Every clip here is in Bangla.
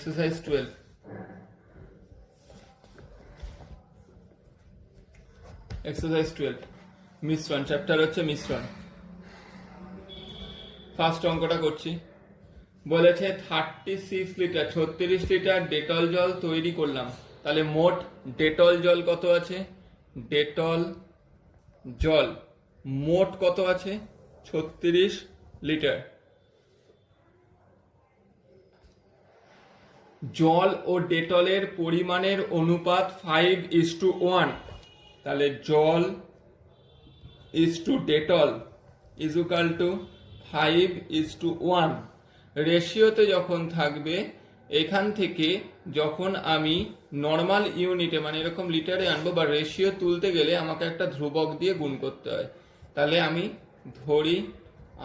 এক্সারসাইজ 12 এক্সারসাইজ 12 মিশ্রণ চ্যাপ্টার হচ্ছে মিশ্রণ। ফার্স্ট অঙ্কটা করছি। বলেছে 36 লিটার 36 লিটার ডেটল জল তৈরি করলাম, তাহলে মোট ডেটল জল কত আছে? ডেটল জল মোট কত আছে? 36 লিটার। জল ও ডেটলের পরিমাণের অনুপাত 5:1, তাহলে জল is to Dettol is equal to 5:1। রেশিওতে যখন থাকবে, এখান থেকে যখন আমি নর্মাল ইউনিটে মানে এরকম লিটারে আনবো বা রেশিও তুলতে গেলে আমাকে একটা ধ্রুবক দিয়ে গুণ করতে হয়। তাহলে আমি ধরি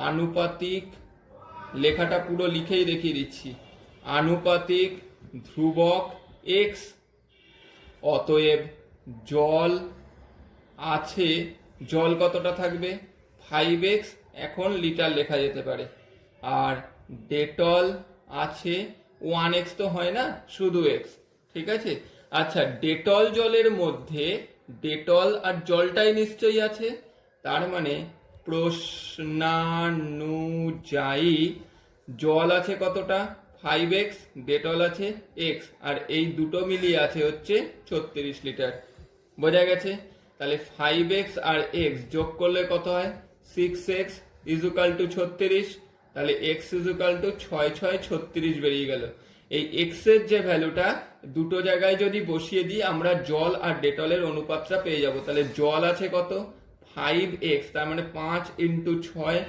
আনুপাতিক, লেখাটা পুরো লিখেই দেখিয়ে দিচ্ছি, আনুপাতিক ধ্রুবক x। অতএব জল আছে, জল কতটা থাকবে? 5x, এখন লিটার লেখা যেতে পারে। আর ডেটল আছে 1x, তো হয় না, শুধু x, ঠিক আছে। আচ্ছা, ডেটল জলের মধ্যে ডেটল আর জলটাই নিশ্চয়ই আছে, তার মানে প্রশ্নানুযায়ী জল আছে কতটা? 5x, ডেটল আছে x, আর এই দুটো মিলিয়ে আছে হচ্ছে 36 লিটার। বোঝা গেছে? তাহলে 5x আর x যোগ করলে কত হয়? 6x ইজ ইকুয়াল টু 36, তাহলে x ইজ ইকুয়াল টু 6 6 36 বেরিয়ে গেল। এই x এর যে ভ্যালুটা দুটো জায়গায় যদি বসিয়ে দিই, আমরা জল আর ডেটলের অনুপাতটা পেয়ে যাব। তাহলে জল আছে কত? 5x, তার মানে 5 × 6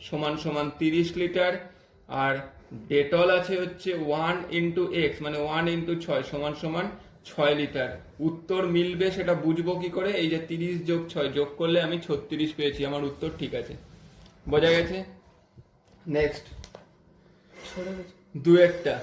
= 30 লিটার, আর ডেটল আছে হচ্ছে 1 × x মানে 1 × 6 = 6 লিটার। উত্তর মিলবে সেটা বুঝবো কি করে? এই যে 30 যোগ 6 যোগ করলে আমি 36 পেয়েছি, আমার উত্তর ঠিক আছে। বোঝা গেছে? নেক্সট দুয়েরটা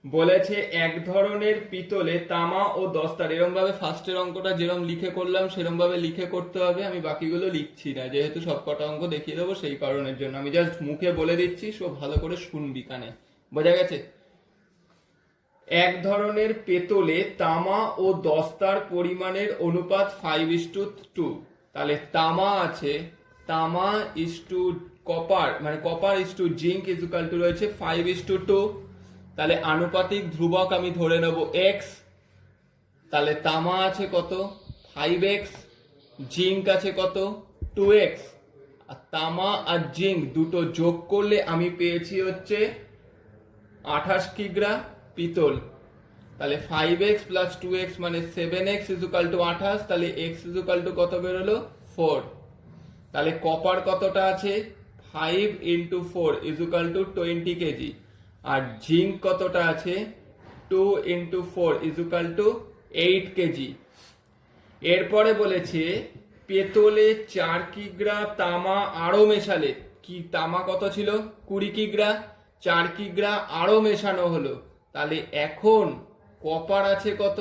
বলেছে এক ধরনের পিতলে তামা ও দস্তার, এরকম ভাবে ফার্স্টের অঙ্কটা যেরকম লিখে করলাম সেরকম ভাবে লিখে করতে হবে। আমি বাকিগুলো লিখছি না, যেহেতু সবকটা অঙ্ক দেখিয়ে দেবো সেই কারণের জন্য আমি জাস্ট মুখে বলে দিচ্ছি, সব ভালো করে শুনবি কানে। বোঝা গেছে? এক ধরনের পেতলে তামা ও দস্তার পরিমাণের অনুপাত 5:2, তাহলে তামা আছে, তামা ইজ টু কপার মানে copper is to zinc is equal to রয়েছে 5:2, তাহলে আনুপাতিক ধ্রুবক আমি ধরে নেব x। তাহলে তামা আছে কত? 5x, জিঙ্ক আছে কত? 2x, আর তামা আর জিঙ্ক দুটো যোগ করলে আমি পেয়েছি হচ্ছে 28 কিগ্রা পিতল। তাহলে 5x + 2x মানে 7x ইজ ইকুয়াল টু 28, তাহলে x ইজ ইকুয়াল টু কত বেরোলো? 4। তাহলে কপার কতটা আছে? 5 × 4 ইজ ইকুয়াল টু 20 কেজি, আর জিঙ্ক কতটা আছে? 2 × 4 ইজ ইকুয়াল টু 8 কেজি। এরপরে বলেছে পেতলে 4 কিগ্রা তামা আরো মেশালে, কি তামা কত ছিল? 20 কিগ্রা, 4 কিগ্রা আরো মেশানো হলো, তাহলে এখন কপার আছে কত?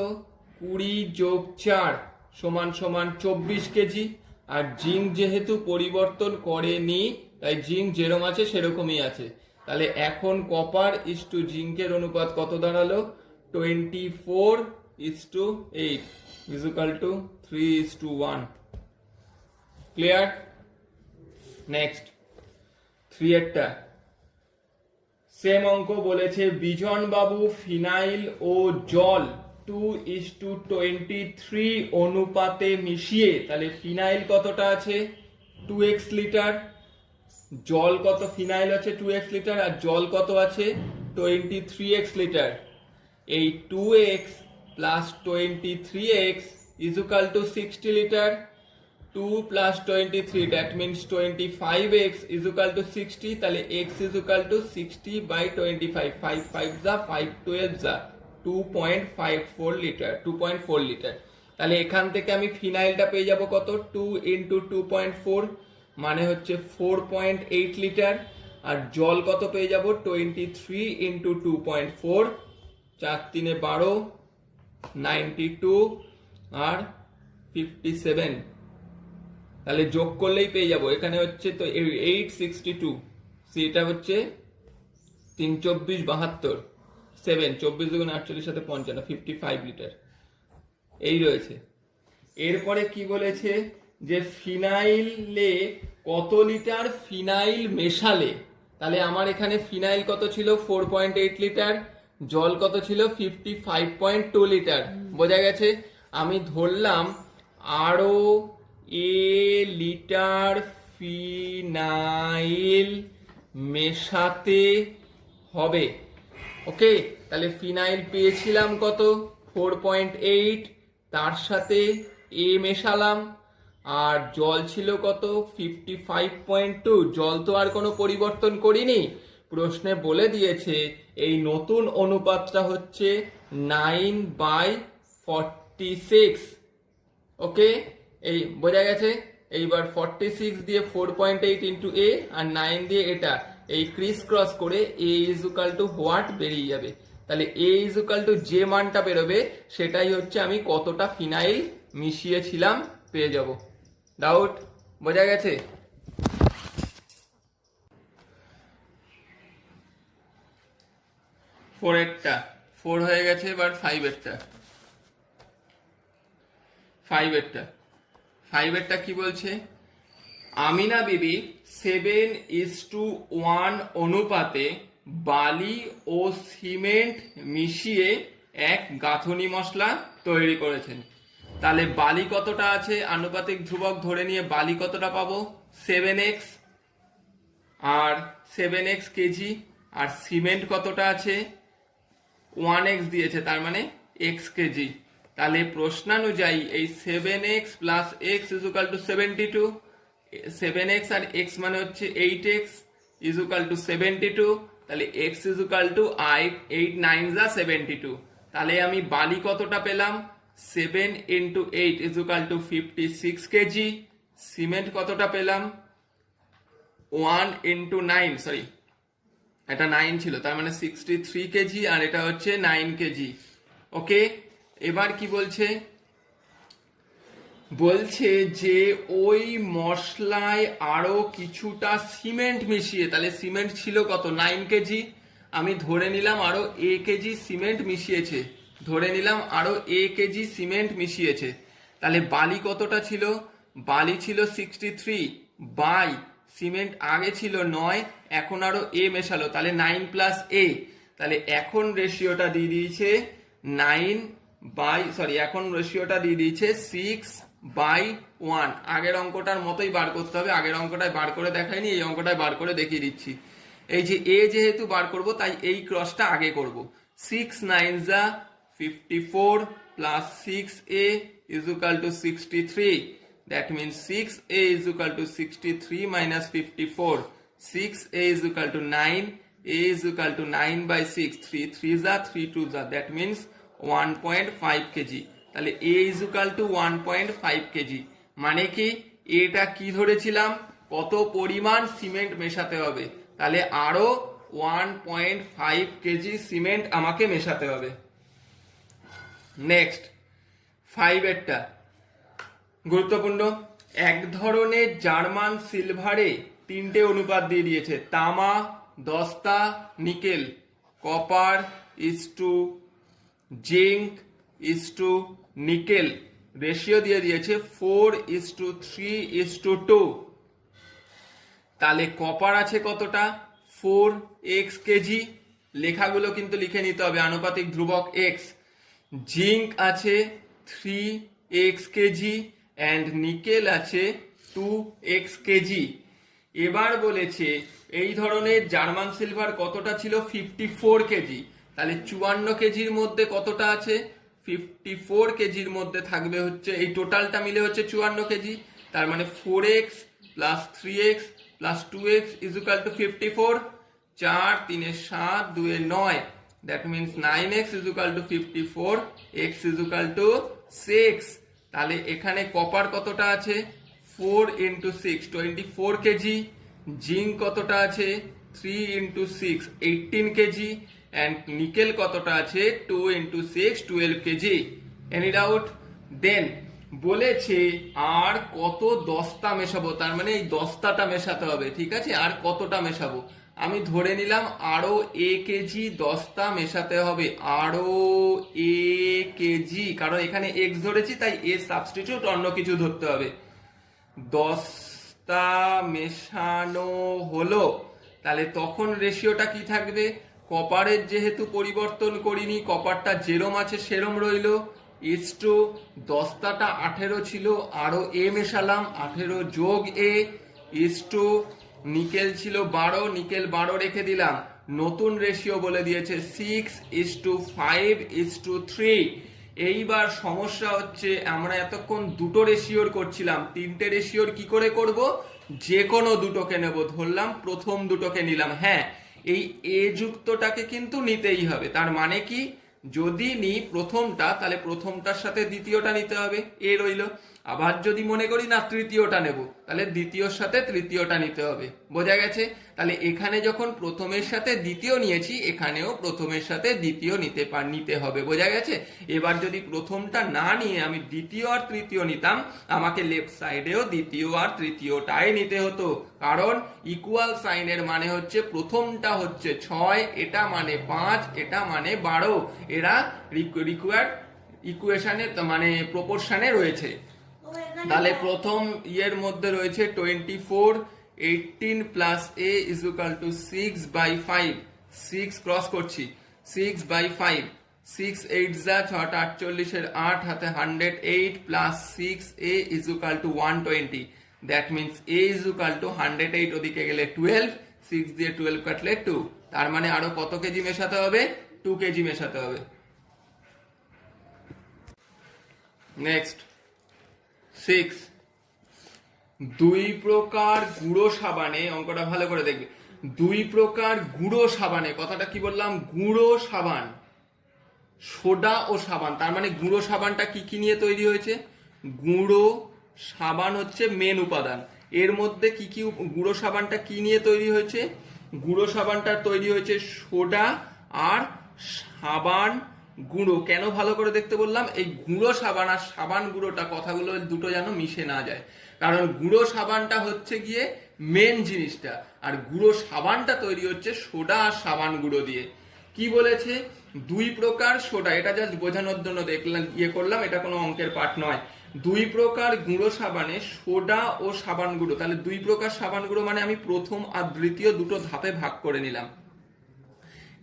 20 যোগ 4 = 24 কেজি, আর জিঙ্ক যেহেতু পরিবর্তন করেনি তাই জিঙ্ক যেরকম আছে সেরকমই আছে। তাহলে এখন কপার ইজ টু জিঙ্কের অনুপাত কত দাঁড়ালো? 24:8 is equal to 3:1। Clear? Next 3 এরটা সেম অঙ্ক বলেছে বিজন বাবু ফিনাইল ও জল 2:23 অনুপাতে মিশিয়ে, তাহলে ফিনাইল কতটা আছে? 2x লিটার, জল কত? ফিনাইল আছে 2x লিটার, আর জল কত আছে? 23x litre. এই 2x + 23x is equal two 60 litre. 2 + 23 that means 25x is equal two 60, তাহলে x ইজ ইকুয়াল টু 60/25, 5 5 যা 5 12 যা 2.54 লিটার, 2.4 লিটার। তাহলে এখান থেকে আমি ফিনাইলটা পেয়ে যাব কত? 2 × 2.4 মানে হচ্ছে 4.8 লিটার, আর জল কত পেয়ে যাব? 23 × 2.4, 4 3 12, 92 আর 57, তাহলে যোগ করলেই পেয়ে যাব। এখানে হচ্ছে তো 862, সেটা হচ্ছে 3 24 72, 7, 24×48 সাথে 55, 55 লিটার এই রয়েছে। এরপরে কি বলেছে যে ফিনাইলে কত লিটার ফিনাইল মেশালে, তাহলে আমার এখানে ফিনাইল কত ছিল 4.8 লিটার, জল কত ছিল 55.2 লিটার, বোঝা গেছে। আমি ধরলাম আরো লিটার ফিনাইল মেশাতে হবে। ওকে, তাহলে ফিনাইল পেয়েছিলাম কত 4.8, তার সাথে মেশালাম, আর জল ছিল কত 55.2। জল তো আর কোনো পরিবর্তন করিনি, প্রশ্নে বলে দিয়েছে এই নতুন অনুপাতটা হচ্ছে 9/46। ওকে, এই বোঝা গেছে। এইবার 46 দিয়ে 4.8 ইন্টু এ আর 9 দিয়ে এটা এই ক্রিস ক্রস করে এ ইজ ইকুয়াল টু হোয়াট বেরিয়ে যাবে। তাহলে এ ইজ ইকুয়াল টু যে মানটা বেরোবে সেটাই হচ্ছে আমি কতটা ফিনাইল মিশিয়েছিলাম পেয়ে যাব। ডাউট? বোঝা গেছে? ফোরেরটা 4 হয়ে গেছে, এবার ফাইভেরটা কি বলছে? আমিনা বিবি 7:1 অনুপাতে বালি ও সিমেন্ট মিশিয়ে এক গাঁথনি মশলা তৈরি করেছেন। তাহলে বালি কতটা আছে, আনুপাতিক ধ্রুবক ধরে নিয়ে বালি কতটা পাবো 7x, আর 7x কেজি, আর সিমেন্ট কতটা আছে 1x দিয়েছে, তার মানে x কেজি। তাহলে প্রশ্নানুযায়ী এই 7x plus x is equal to 72, 7x আর x মানে হচ্ছে 8x ইজ ইকুয়াল টু 72, তাহলে x ইজ ইকুয়াল টু 8 9 যা 72। তাহলে আমি বালি কতটা পেলাম 7 into 8 is equal two 56 KG, cement কতটা পেলাম 1 ইন্টু 9, সরি এটা 9 ছিল, তার মানে 63 কেজি, আর এটা হচ্ছে 9 কেজি। ওকে, এবার কি বলছে? বলছে যে ওই মশলায় আরো কিছুটা সিমেন্ট মিশিয়ে, তাহলে সিমেন্ট ছিল কত 9 কেজি, আমি ধরে নিলাম আরো কেজি সিমেন্ট মিশিয়েছে, তাহলে বালি কতটা ছিল, বালি ছিল 63 বাই সিমেন্ট আগে ছিল 9, এখন আরো মেশালো, তাহলে 9 প্লাস তাহলে এখন রেশিওটা দিয়ে দিয়েছে 6/1। আগের অঙ্কটার মতোই বার করতে হবে, আগের অঙ্কটায় বার করে দেখাইনি, এই অঙ্কটায় বার করে দেখিয়ে দিচ্ছি। এই যে যেহেতু বার করব তাই এই ক্রসটা আগে করব। 6 9 যা 54 plus 6a is equal to 63, that means 6a is equal to 63 minus 54, 6a is equal to 9, a is equal to 9/6, 3 3 যা 3 2 যা, that means 1.5 কেজি। তাহলে a is equal to 1.5 KG, মানে কি এটা কি ধরেছিলাম কত পরিমাণ সিমেন্ট মেশাতে হবে, তাহলে আরো 1.5 কেজি সিমেন্ট আমাকে মেশাতে হবে। নেক্সট 5এরটা গুরুত্বপূর্ণ। এক ধরনের জার্মান সিলভারে 3টে অনুপাত দিয়ে দিয়েছে, তামা, দস্তা, nickel, copper is to zinc is to nickel, ratio দিয়ে দিয়েছে 4:3:2। তাহলে কপার আছে কতটা 4x কেজি, লেখাগুলো কিন্তু লিখে নিতে হবে, আনুপাতিক ধ্রুবক x। জিঙ্ক আছে 3x কেজি অ্যান্ড নিকেল আছে 2x কেজি। এবার বলেছে এই ধরনের জার্মান সিলভার কতটা ছিল 54 কেজি, তাহলে 54 কেজির মধ্যে কতটা আছে 54 কেজির মধ্যে থাকবে হচ্ছে এই টোটালটা মিলে হচ্ছে 54 কেজি, তার মানে 4x plus 3x plus 2x is equal two 54, 4 3 7 2 9, that means 9x is equal to 54, x is equal to 6। তাহলে এখানে কপার কতটা আছে 4 into 6 24 কেজি, জিঙ্ক কতটা আছে 3 into 6 18 কেজি, and নিকেল কতটা আছে 2 into 6 12 KG. Any doubt? Then বলেছে আর কত দস্তা মেশাবো, তার মানে এই দস্তাটা মেশাতে হবে, ঠিক আছে। আর কতটা মেশাবো, আমি ধরে নিলাম আরো এ কেজি দস্তা মেশাতে হবে, আরো এ কেজি, কারণ এখানে এক্স ধরেছি তাই এ সাবস্টিটিউট অন্য কিছু ধরতে হবে। দস্তা মেশানো হলো, তাহলে তখন রেশিওটা কি থাকবে? কপারের যেহেতু পরিবর্তন করিনি, কপারটা যেরম আছে সেরম রইলো, ইস্টু দস্তাটা 18 ছিল, আরো এ মেশালাম, 18 যোগ এ, ইস্টু নিকেল ছিল 12, নিকেল 12 রেখে দিলাম। নতুন রেশিও বলে দিয়েছে 6:5:3। এইবার সমস্যা হচ্ছে আমরা এতক্ষণ দুটো রেশিওর করছিলাম, তিনটে রেশিওর কি করে করব? যে কোনো দুটোকে নেব, ধরলাম প্রথম দুটোকে নিলাম। হ্যাঁ, এই এ যুক্তটাকে কিন্তু নিতেই হবে। তার মানে কি, যদি নিই প্রথমটা, তাহলে প্রথমটার সাথে দ্বিতীয়টা নিতে হবে, এ রইল। আবার যদি মনে করি না তৃতীয়টা নেব, তাহলে দ্বিতীয়র সাথে তৃতীয়টা নিতে হবে। বোঝা গেছে? তাহলে এখানে যখন প্রথমের সাথে দ্বিতীয় নিয়েছি, এখানেও প্রথমের সাথে দ্বিতীয় নিতে হবে। বোঝা গেছে? এবার যদি প্রথমটা না নিয়ে আমি দ্বিতীয় আর তৃতীয় নিতাম, আমাকে লেফট সাইডেও দ্বিতীয় আর তৃতীয়টাই নিতে হতো, কারণ ইকুয়াল সাইনের মানে হচ্ছে প্রথমটা হচ্ছে 6, এটা মানে 5, এটা মানে 12, এরা রিকোয়ার্ড ইকুয়েশনে মানে প্রপোর্শনে রয়েছে। তাহলে প্রথম ইয়ের মধ্যে রয়েছে 24, 18 plus A is equal two 6/5, 6 cross করছি, 6/5, 6 8 যা 6 48 এর 8 হাতে 108 plus 6 A is equal two 120। That means a is equal two 108, ওদিকে গেলে 12, 6 দিয়ে 12 কাটলে 2। তার মানে আরো কত কেজি মেশাতে হবে? 2 কেজি মেশাতে হবে। নেক্সট 6, দুই প্রকার গুঁড়ো সাবানে, অঙ্কটা ভালো করে দেখবে, দুই প্রকার গুঁড়ো সাবানে, কথাটা কি বললাম? গুঁড়ো সাবান, সোডা ও সাবান। তার মানে গুঁড়ো সাবানটা কি কি নিয়ে তৈরি হয়েছে? গুঁড়ো সাবান হচ্ছে মেন উপাদান। এর মধ্যে কি কি গুঁড়ো সাবানটা কি নিয়ে তৈরি হয়েছে? গুঁড়ো সাবানটা তৈরি হয়েছে সোডা আর সাবান গুঁড়ো। কেন ভালো করে দেখতে বললাম? এই গুঁড়ো সাবান আর সাবান গুঁড়োটা, কথাগুলো দুটো যেন মিশে না যায়, কারণ গুঁড়ো সাবানটা হচ্ছে গিয়ে মেন জিনিসটা, আর গুঁড়ো সাবানটা তৈরি হচ্ছে সোডা আর সাবান গুঁড়ো দিয়ে। কি বলেছে? দুই প্রকার সোডা, এটা জাস্ট বোঝানোর জন্য দেখলাম করলাম, এটা কোনো অঙ্কের পাঠ নয়। দুই প্রকার গুঁড়ো সাবানে সোডা ও সাবান গুঁড়ো, তাহলে দুই প্রকার সাবান গুঁড়ো মানে আমি প্রথম আর দ্বিতীয় দুটো ধাপে ভাগ করে নিলাম।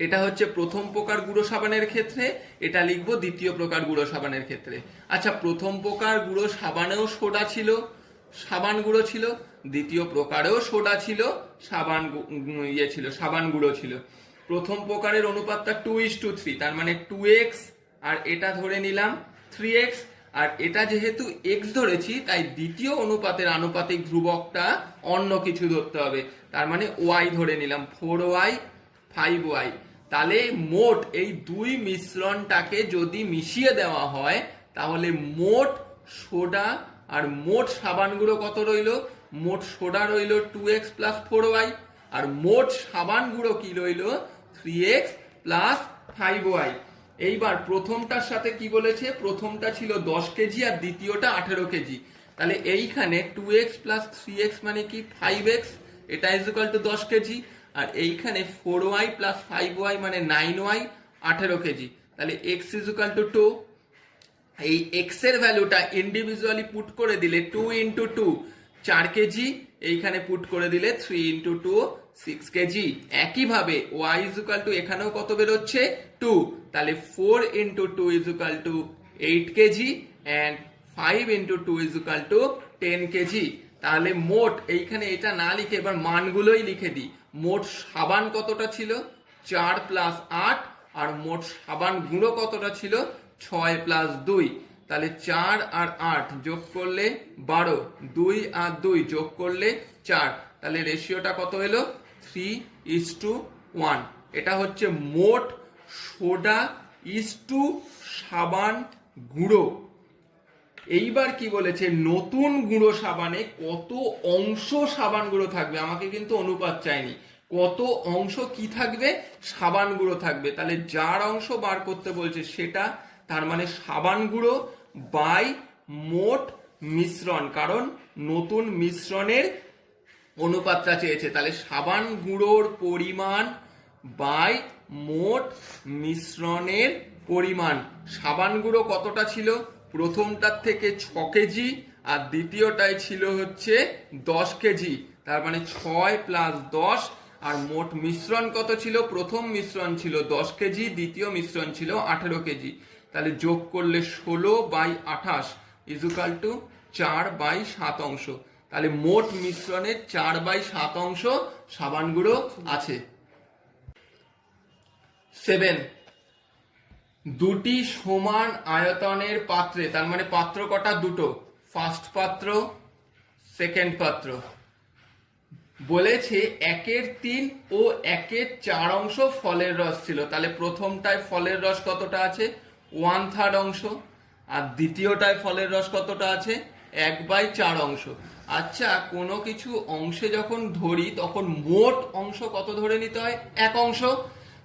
এটা হচ্ছে প্রথম প্রকার গুঁড়ো সাবানের ক্ষেত্রে, এটা লিখবো দ্বিতীয় প্রকার গুঁড়ো সাবানের ক্ষেত্রে। আচ্ছা, প্রথম প্রকার গুঁড়ো সাবানেও সোডা ছিল, সাবান গুঁড়ো ছিল, দ্বিতীয় প্রকারেও সোডা ছিল, সাবান ছিল, সাবান গুঁড়ো ছিল। প্রথম প্রকারের অনুপাতটা 2:3, তার মানে 2x, আর এটা ধরে নিলাম 3x, আর এটা যেহেতু x ধরেছি তাই দ্বিতীয় অনুপাতের আনুপাতিক ধ্রুবকটা অন্য কিছু ধরতে হবে, তার মানে y ধরে নিলাম, 4y 5y। তাহলে মোট এই দুই মিশ্রণটাকে যদি মিশিয়ে দেওয়া হয়, তাহলে মোট সোডা আর মোট সাবান গুঁড়ো কত রইল? মোট সোডা রইল 2x প্লাস 4y, আর মোট সাবান গুঁড়ো কি রইল? 3x plus 5y। এইবার প্রথমটার সাথে কি বলেছে? প্রথমটা ছিল 10 কেজি আর দ্বিতীয়টা 18 কেজি। তাহলে এইখানে 2x প্লাস 3x মানে কি? 5x, এটা ইজ ইকুয়াল টু 10 কেজি, আর এইখানে 4y প্লাস 5y মানে 9y, 18 কেজি। তাহলে x ইজ ইকুয়াল টু 2। এই x এর ভ্যালুটা ইন্ডিভিজুয়ালি পুট করে দিলে 2 ইন্টু 2 4 কেজি, এইখানে পুট করে দিলে 3 ইন্টু 2 6 কেজি। একইভাবে y ইজ ইকুয়াল টু এখানেও কত বেরোচ্ছে? 2। তাহলে 4 into 2 is equal two 8 KG and 5 into 2 is equal two 10 KG. তাহলে মোট, এইখানে এটা না লিখে এবার মানগুলোই লিখে দিই। মোট সাবান কতটা ছিল? 4 প্লাস 8, আর মোট সাবান গুঁড়ো কতটা ছিল? 6 প্লাস 2। তাহলে 4 আর 8 যোগ করলে 12, 2 আর 2 যোগ করলে 4, তাহলে রেশিওটা কত হলো? 3:1। এটা হচ্ছে মোট সোডা ইস্টু সাবান গুঁড়ো। এইবার কি বলেছে? নতুন গুঁড়ো সাবানে কত অংশ সাবান গুঁড়ো থাকবে, আমাকে কিন্তু অনুপাত চাইনি, কত অংশ কি থাকবে? সাবান গুঁড়ো থাকবে। তাহলে যার অংশ বার করতে বলছে সেটা, তার মানে সাবান গুঁড়ো বাই মোট মিশ্রণ, কারণ নতুন মিশ্রণের অনুপাতটা চেয়েছে, তাহলে সাবান গুঁড়োর পরিমাণ বাই মোট মিশ্রণের পরিমাণ। সাবান গুঁড়ো কতটা ছিল? প্রথমটার থেকে 6 কেজি আর দ্বিতীয়টায় ছিল হচ্ছে 10 কেজি, তার মানে 6 প্লাস 10। আর মোট মিশ্রণ কত ছিল? প্রথম মিশ্রণ ছিল 10 কেজি, দ্বিতীয় মিশ্রণ ছিল 18 কেজি, তাহলে যোগ করলে 16/28 ইজুকাল টু 4/7 অংশ। তাহলে মোট মিশ্রণের 4/7 অংশ সাবান গুঁড়ো আছে। 7, দুটি সমান আয়তনের পাত্রে, তার মানে পাত্র কটা? দুটো, ফার্স্ট পাত্র, সেকেন্ড পাত্র। বলেছে 1/3 ও 1/4 অংশ ফলের রস ছিল, তাহলে প্রথমটায় ফলের রস কতটা আছে? 1/3 অংশ, আর দ্বিতীয়টায় ফলের রস কতটা আছে? 1/4 অংশ। আচ্ছা, কোনো কিছু অংশে যখন ধরি তখন মোট অংশ কত ধরে নিতে হয়? 1 অংশ।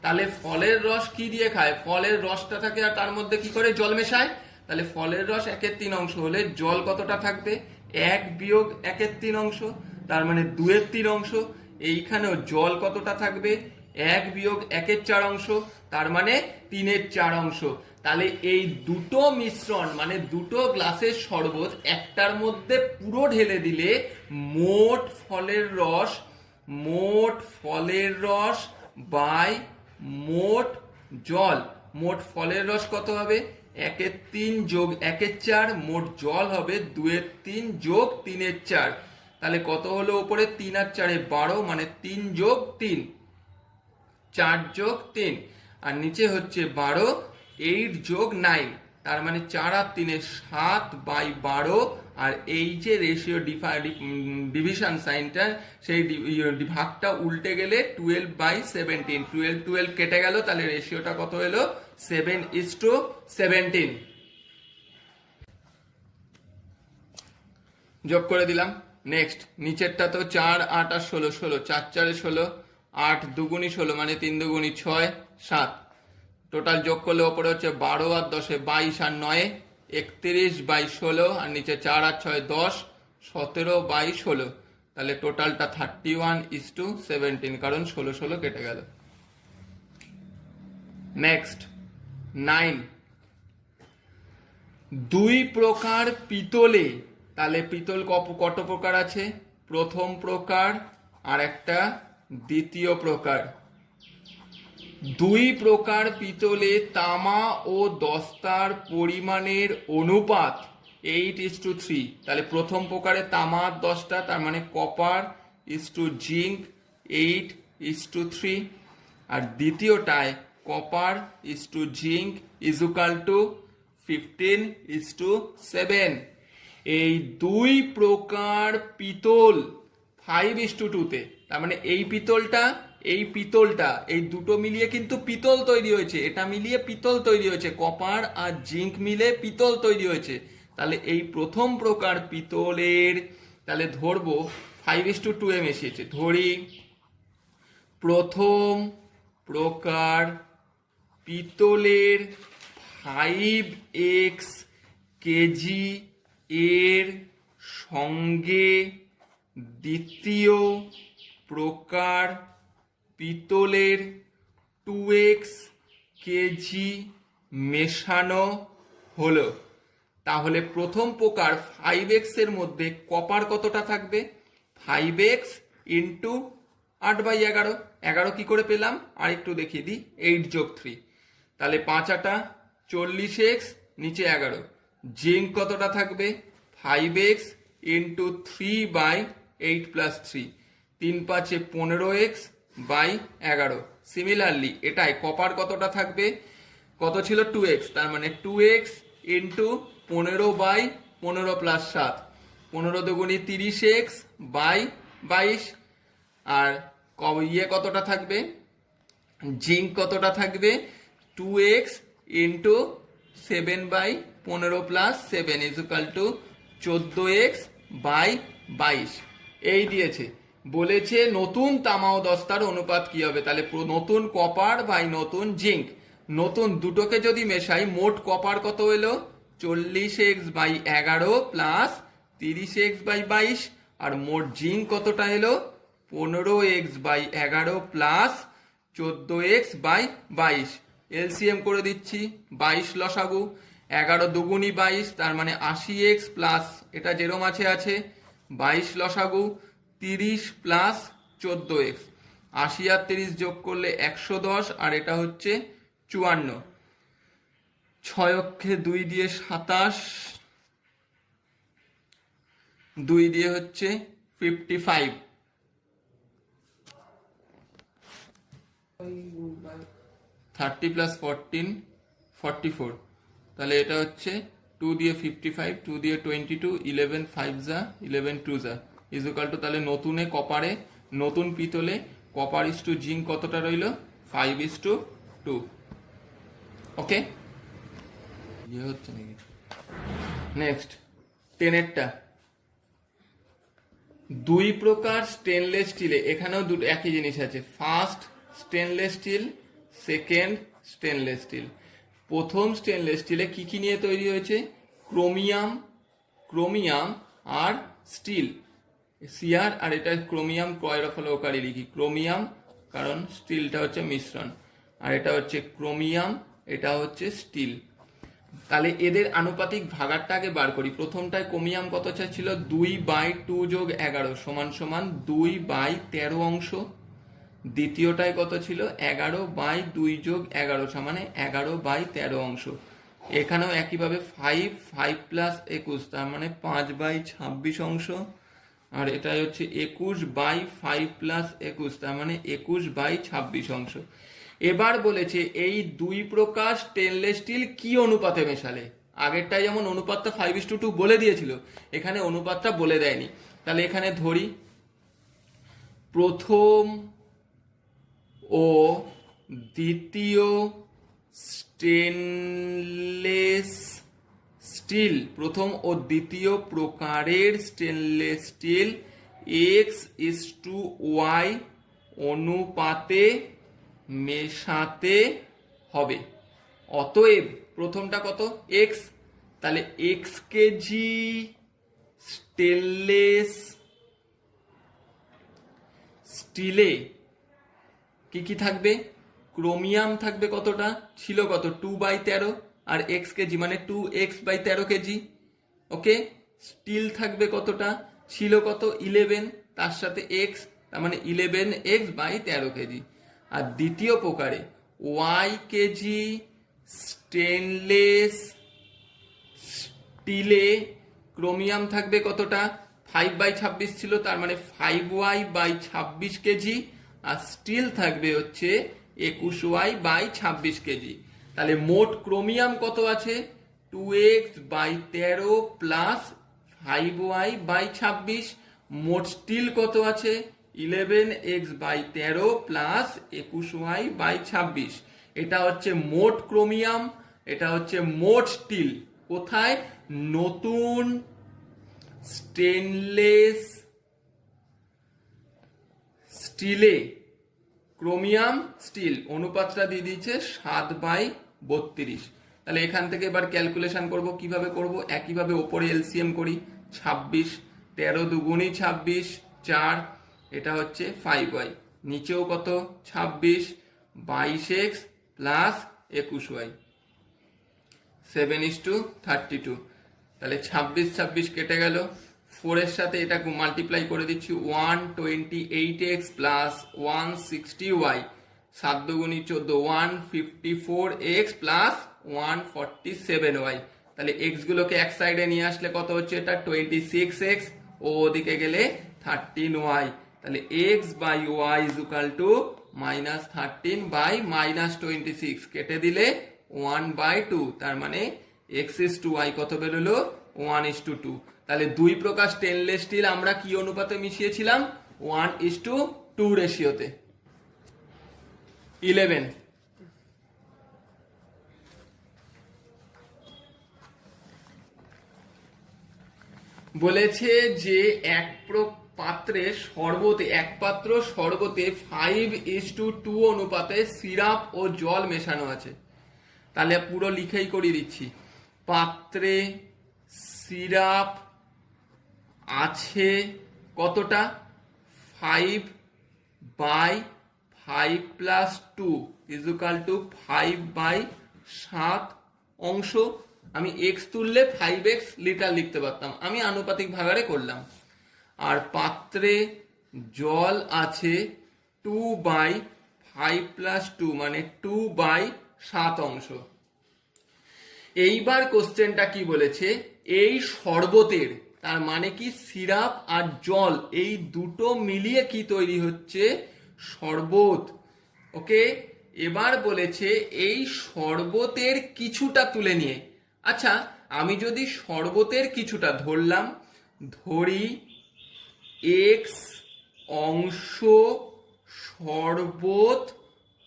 তাহলে ফলের রস কি দিয়ে খায়? ফলের রসটা থাকে আর তার মধ্যে কি করে? জল মেশায়। তাহলে ফলের রস 1/3 অংশ হলে জল কতটা থাকবে? 1 বিয়োগ 1/3 অংশ, তার মানে 2/3 অংশ। এইখানেও জল কতটা থাকবে? 1 বিয়োগ 1/4 অংশ, তার মানে 3/4 অংশ। তাহলে এই দুটো মিশ্রণ মানে দুটো গ্লাসের শরবত একটার মধ্যে পুরো ঢেলে দিলে মোট ফলের রস বাই মোট জল। মোট ফলের রস কত হবে? 1/3 যোগ 1/4, মোট জল হবে 2/3 যোগ 3/4। তাহলে কত হলো? উপরে 3 আর 4 12, মানে 3 যোগ 3, 4 যোগ 3, আর নিচে হচ্ছে 12, 8 যোগ 9, তার মানে 4 আর 3 7/12। আর এই যে রেশিও ডিভিশন সাইনটা, সেই ভাগটা উল্টে গেলে 12/17, 12 কেটে গেল, তাহলে রেশিওটা কত এলো? 7:17। যোগ করে দিলাম। নেক্সট, নিচেরটা তো 4 8 আর 16, 16 4 4 16, 8 2 16, মানে 3 2 6 7। টোটাল যোগ করলে ওপরে হচ্ছে 12 আর 10 22 আর 9 31/16, আর নিচে 4 আর 6 10, 17/16। তাহলে টোটালটা 31:17, কারণ 16 16 কেটে গেল। নেক্সট 9, দুই প্রকার পিতলে, তাহলে পিতল কত প্রকার আছে? প্রথম প্রকার আর একটা দ্বিতীয় প্রকার। দুই প্রকার পিতলে তামা ও দস্তার পরিমাণের অনুপাত 8:3। তাহলে প্রথম প্রকারে তামা আর দস্তা, তার মানে copper ইসটু zinc 8:3, R দ্বিতীয়টায় copper ইসটু zinc equal to 15:7। এই দুই প্রকার পিতল 5:2-তে, তার মানে এই পিতলটা এই দুটো মিলিয়ে কিন্তু পিতল তৈরি হয়েছে, এটা মিলিয়ে পিতল তৈরি হয়েছে, কপার আর জিঙ্ক মিলে পিতল তৈরি হয়েছে। তাহলে এই প্রথম প্রকার পিতলের, তাহলে ধরবো 5:2 মিশিয়েছে, ধরি প্রথম প্রকার পিতলের 5x কেজি এর সঙ্গে দ্বিতীয় প্রকার পিতলের 2x কেজি মেশানো হলো। তাহলে প্রথম প্রকার 5x এর মধ্যে কপার কতটা থাকবে? 5x ইন্টু 8/11, 11 কি করে পেলাম আর একটু দেখিয়ে দিই, 8 যোগ 3, তাহলে 5 8 40x, নিচে 11। জিঙ্ক কতটা থাকবে? 5x into 3/8 plus 3, 3 5 15x by 11। Similarly এটাই কপার কতটা থাকবে? কত ছিল? 2x, তার মানে 2x ইন্টু 15/15 প্লাস 7, 15 দুগুণি 30x বাই 22। আর কতটা থাকবে? জিঙ্ক কতটা থাকবে? 2x into 7/15 plus 7 is equal to 14x by 22। এই দিয়েছে, বলেছে নতুন তামা ও দস্তার অনুপাত কি হবে? তাহলে নতুন কপার বাই নতুন জিঙ্ক, নতুন দুটোকে যদি মেশাই, মোট কপার কত এলো? 40x/11 প্লাস 30x/22, আর মোট জিঙ্ক কতটা এলো? 15x/11 plus 14x/22। এলসিএম করে দিচ্ছি, 22 লসাগু, 11 দুগুণি 22, তার মানে 80x প্লাস এটা যেরম আছে 22 লসাগু, 30 প্লাস 14x, 80 আর 30 যোগ করলে 110, আর এটা হচ্ছে 54। 6 অক্ষে 2 দিয়ে 27, 2 দিয়ে হচ্ছে 55, 30 প্লাস 14 44। তাহলে এটা হচ্ছে 2 দিয়ে 55, 2 দিয়ে 22, 11 5 যা 11 2 যা ইকুয়াল টু, তাহলে নতুনে কপারে, নতুন পিতলে কপার ইস টু জিঙ্ক কতটা রইল? 5:2। ওকে, ইয়ে হচ্ছে নাকি? নেক্সট 10এরটা, 2 প্রকার স্টেনলেস স্টিলে, এখানেও দুটো একই জিনিস আছে, first stainless steel, second stainless steel. প্রথম স্টেনলেস স্টিলে কি কি নিয়ে তৈরি হয়েছে? ক্রোমিয়াম আর স্টিল, সিআর, আর এটা ক্রোমিয়াম ক্লোরোফ্লোরোকারি লিখি, ক্রোমিয়াম কারণ স্টিলটা হচ্ছে মিশ্রণ, আর এটা হচ্ছে ক্রোমিয়াম, এটা হচ্ছে স্টিল। তাহলে এদের আনুপাতিক ভাগারটা আগে বার করি। প্রথমটায় ক্রোমিয়াম কত ছিল? 2/2 যোগ 11 সমান সমান 2/13 অংশ। দ্বিতীয়টায় কত ছিল? 11/2 যোগ 11 সমানে 11/13 অংশ। এখানেও একইভাবে 5 প্লাস 21 তার মানে 5/26 অংশ, আর এটা হচ্ছে 21/5 প্লাস 21 তার মানে 21/26 অংশ। এবার বলেছে এই 2 প্রকার স্টেনলেস স্টিল কি অনুপাতে মেশালে? আগেরটাই যেমন অনুপাতটা 5:2 বলে দিয়েছিল, এখানে অনুপাতটা বলে দেয়নি। তাহলে এখানে ধরি প্রথম ও দ্বিতীয় স্টেনলেস স্টিল, প্রথম ও দ্বিতীয় প্রকারের স্টেনলেস স্টিল x:y অনুপাতে মেশাতে হবে। অতএব প্রথমটা কত? x, তাহলে x কেজি স্টেনলেস স্টিলে কি কি থাকবে? ক্রোমিয়াম থাকবে কতটা? ছিল কত? 2/13, আর x কেজি মানে 2x/13 কেজি। ওকে, স্টিল থাকবে কতটা? ছিল কত? 11, তার সাথে x, তার মানে 11x/13 কেজি। আর দ্বিতীয় প্রকারে y কেজি স্টেনলেস স্টিলে ক্রোমিয়াম থাকবে কতটা? 5/26 ছিল, তার মানে 5y/26 কেজি, আর স্টিল থাকবে হচ্ছে 21y/26 কেজি। তাহলে মোট ক্রোমিয়াম কত আছে? 2x/13 plus 5y/26। মোট স্টিল কত আছে? 11x/13 plus 21y/26। এটা হচ্ছে মোট ক্রোমিয়াম, এটা হচ্ছে মোট স্টিল। কোথায়? নতুন স্টেনলেস স্টিলে ক্রোমিয়াম স্টিল অনুপাতটা দিয়ে দিয়েছে 7/32। তাহলে এখান থেকে এবার ক্যালকুলেশন করব। কিভাবে করব? একইভাবে ওপরে এলসিএম করি, 26, 13 দুগুণি 26, 4, এটা হচ্ছে 5y, নিচেও কত? 26, 22x প্লাস 21y, 7:32। তাহলে 26 কেটে গেল, 4 এর সাথে এটা মাল্টিপ্লাই করে দিচ্ছি, 128x plus 160y, 7 দুগুণি 14, 154x plus 147y। তাহলে x গুলোকে এক সাইডে নিয়ে আসলে কত হচ্ছে? এটা 26x, ও ওদিকে গেলে 13y। তাহলে x/y ইজ ইকুয়াল টু -13/-26, কেটে দিলে 1/2, তার মানে x:y কত বেরোলো? 1:2। তাহলে 2 প্রকার স্টেনলেস স্টিল আমরা কি অনুপাতে মিশিয়েছিলাম? 1:2 রেশিওতে। 11 বলেছে যে এক পাত্রে শরবতে, এক পাত্র শরবতে 5:2 অনুপাতে সিরাপ ও জল মেশানো আছে। তাহলে পুরো লিখেই করিয়ে দিচ্ছি। পাত্রে সিরাপ আছে কতটা? 5 বাই 5+2 ইজুকাল টু 5/7 অংশ। আমি এক্স তুললে 5x লিটার লিখতে পারতাম, আমি আনুপাতিক ভাগাড়ে করলাম। আর পাত্রে জল আছে 2/5+2 মানে 2/7 অংশ। এইবার কোশ্চেনটা কি বলেছে, এই শরবতের, তার মানে কি সিরাপ আর জল এই দুটো মিলিয়ে কি তৈরি হচ্ছে, শরবত। ওকে, এবার বলেছে এই শরবতের কিছুটা তুলে নিয়ে। আচ্ছা, আমি যদি শরবতের কিছুটা ধরলাম, ধরি এক্স অংশ শরবত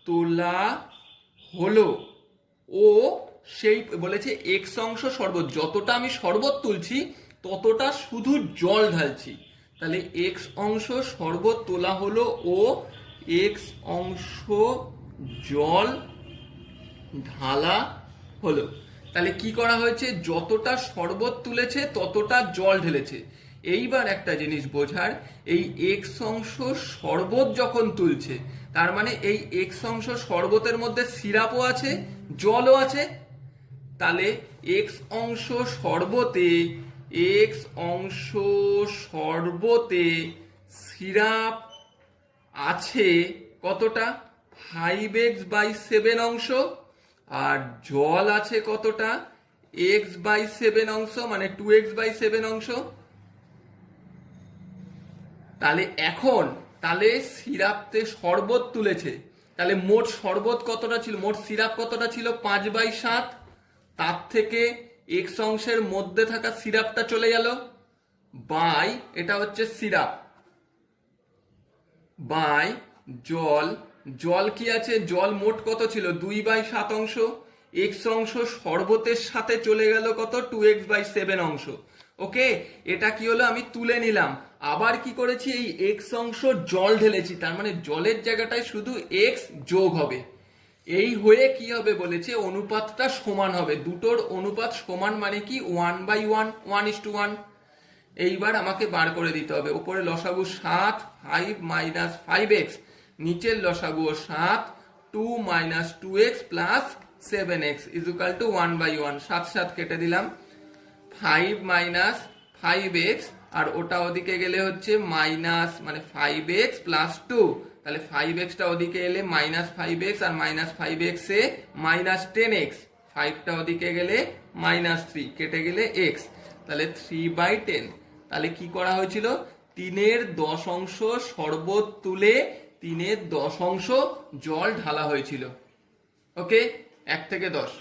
তোলা হলো, ও সেই বলেছে এক্স অংশ শরবত, যতটা আমি শরবত তুলছি ততটা শুধু জল ঢালছি, তাহলে এক্স অংশ শরবত তোলা হলো ও এক্স অংশ জল ঢালা হলো। তাহলে কি করা হয়েছে, যতটা শরবত তুলেছে ততটা জল ঢেলেছে। এইবার একটা জিনিস বোঝার, এই এক্স অংশ শরবত যখন তুলছে, তার মানে এই এক্স অংশ শরবতের মধ্যে সিরাপও আছে, জলও আছে। তাহলে এক্স অংশ শরবতে, এক্স অংশ শরবতে সিরাপ আছে কতটা, 5x/7 অংশ, আর জল আছে কতটা, x/7 অংশ মানে 2x/7 অংশ। তাহলে এখন তাহলে সিরাপতে শরবত তুলেছে, তাহলে মোট শরবত কতটা ছিল, মোট সিরাপ কতটা ছিল, 5/7। তার থেকে এক্স অংশের মধ্যে থাকা সিরাপটা চলে গেল, বাই এটা হচ্ছে সিরাপ, বাই জল। জল কি আছে, জল মোট কত ছিল, 2/7 অংশ। এক্স অংশ শরবতের সাথে চলে গেল কত, 2x/7 অংশ। ওকে, এটা কি হলো, আমি তুলে নিলাম। আবার কি করেছি, এই এক্স অংশ জল ঢেলেছি, তার মানে জলের জায়গাটায় শুধু এক্স যোগ হবে। এই হয়ে কি হবে বলেছে, অনুপাতটা সমান হবে, দুটোর অনুপাত সমান মানে কি 1/1, 1:1। এইবার আমাকে বার করে দিতে হবে, উপরে লসাগু 7, 5 - 5x, নিচের লসাগু 7, 2 - 2x plus 7x equal to 1/1। 7 7 কেটে দিলাম, 5 - 5x, আর ওটা ওদিকে গেলে হচ্ছে মাইনাস, মানে 5x প্লাস 2, তাহলে 5xটা ওদিকে এলে -5x, আর -5x এ -10x, 5টা ওদিকে গেলে -3, কেটে গেলে x, তাহলে 3/10। তাহলে কি করা হয়েছিল, 3/10 অংশ শরবত তুলে 3/10 অংশ জল ঢালা হয়েছিল। ওকে, 1 থেকে 10।